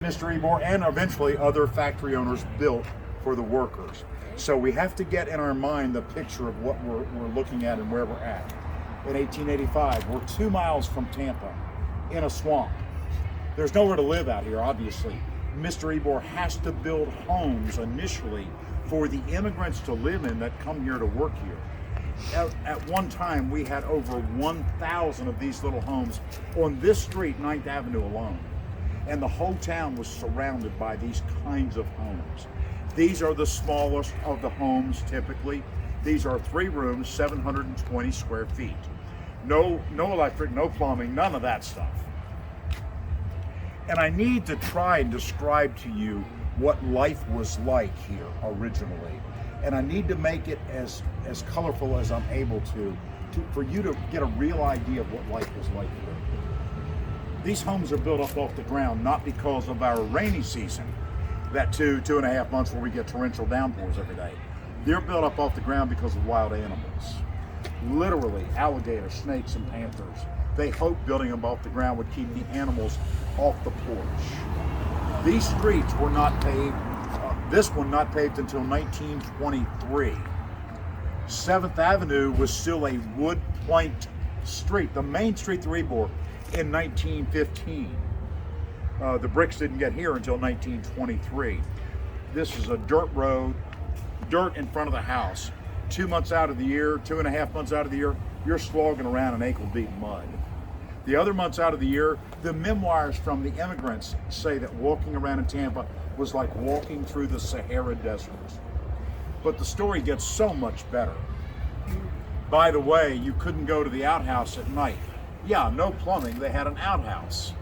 Mr. Ybor and eventually other factory owners built for the workers. So we have to get in our mind the picture of what we're looking at and where we're at. In 1885, we're 2 miles from Tampa in a swamp. There's nowhere to live out here, obviously. Mr. Ybor has to build homes initially for the immigrants to live in that come here to work here. At one time, we had over 1,000 of these little homes on this street, 9th Avenue alone. And the whole town was surrounded by these kinds of homes. These are the smallest of the homes typically. These are 3 rooms, 720 square feet. No electric, no plumbing, none of that stuff. And I need to try and describe to you what life was like here originally. And I need to make it as colorful as I'm able to for you to get a real idea of what life was like here. These homes are built up off the ground not because of our rainy season, that 2.5 months where we get torrential downpours every day. They're built up off the ground because of wild animals. Literally, alligators, snakes, and panthers. They hoped building them off the ground would keep the animals off the porch. These streets were not paved, this one not paved until 1923. 7th Avenue was still a wood planked street, the main street through Ybor, in 1915. The bricks didn't get here until 1923. This is a dirt road, dirt in front of the house. 2 months out of the year, 2.5 months out of the year, you're slogging around in ankle-deep mud. The other months out of the year, the memoirs from the immigrants say that walking around in Tampa was like walking through the Sahara Desert. But the story gets so much better. By the way, you couldn't go to the outhouse at night. Yeah, no plumbing, they had an outhouse.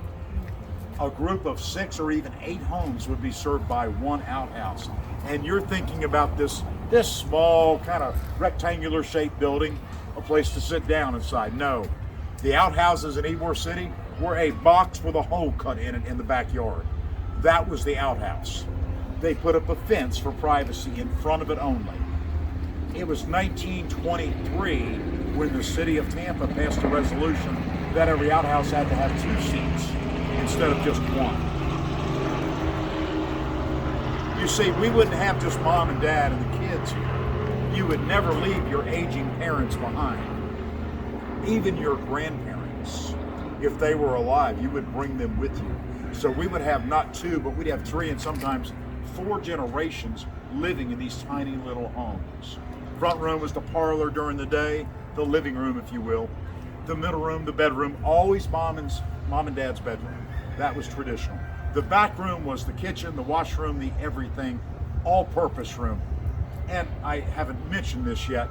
A group of 6 or even 8 homes would be served by one outhouse. And you're thinking about this small kind of rectangular shaped building, a place to sit down inside. No, the outhouses in Ybor City were a box with a hole cut in it in the backyard. That was the outhouse. They put up a fence for privacy in front of it only. It was 1923 when the city of Tampa passed a resolution that every outhouse had to have 2 seats instead of just 1. You see, we wouldn't have just mom and dad and the kids here. You would never leave your aging parents behind. Even your grandparents, if they were alive, you would bring them with you. So we would have not 2, but we'd have 3 and sometimes 4 generations living in these tiny little homes. Front room was the parlor during the day, the living room, if you will. The middle room, the bedroom, always mom and dad's bedroom. That was traditional. The back room was the kitchen, the washroom, the everything, all-purpose room. And I haven't mentioned this yet,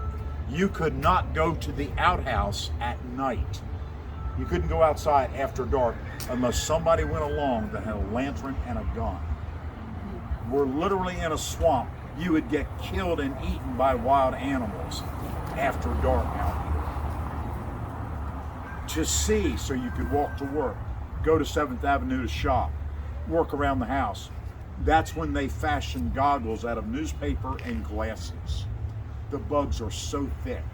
you could not go to the outhouse at night. You couldn't go outside after dark unless somebody went along that had a lantern and a gun. We're literally in a swamp. You would get killed and eaten by wild animals after dark out here. To see, so you could walk to work, go to 7th Avenue to shop, work around the house. That's when they fashioned goggles out of newspaper and glasses. The bugs are so thick.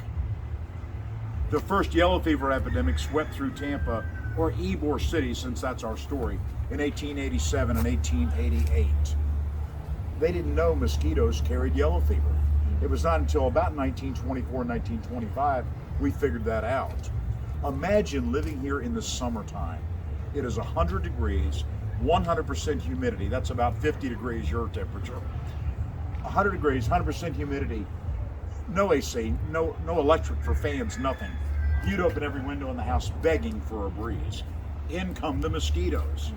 The first yellow fever epidemic swept through Tampa, or Ybor City, since that's our story, in 1887 and 1888. They didn't know mosquitoes carried yellow fever. It was not until about 1924, 1925, we figured that out. Imagine living here in the summertime. It is 100 degrees, 100% humidity. That's about 50 degrees your temperature. 100 degrees, 100% humidity. No AC, no electric for fans, nothing. You'd open every window in the house begging for a breeze. In come the mosquitoes.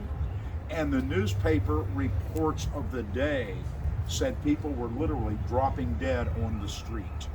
And the newspaper reports of the day said people were literally dropping dead on the street.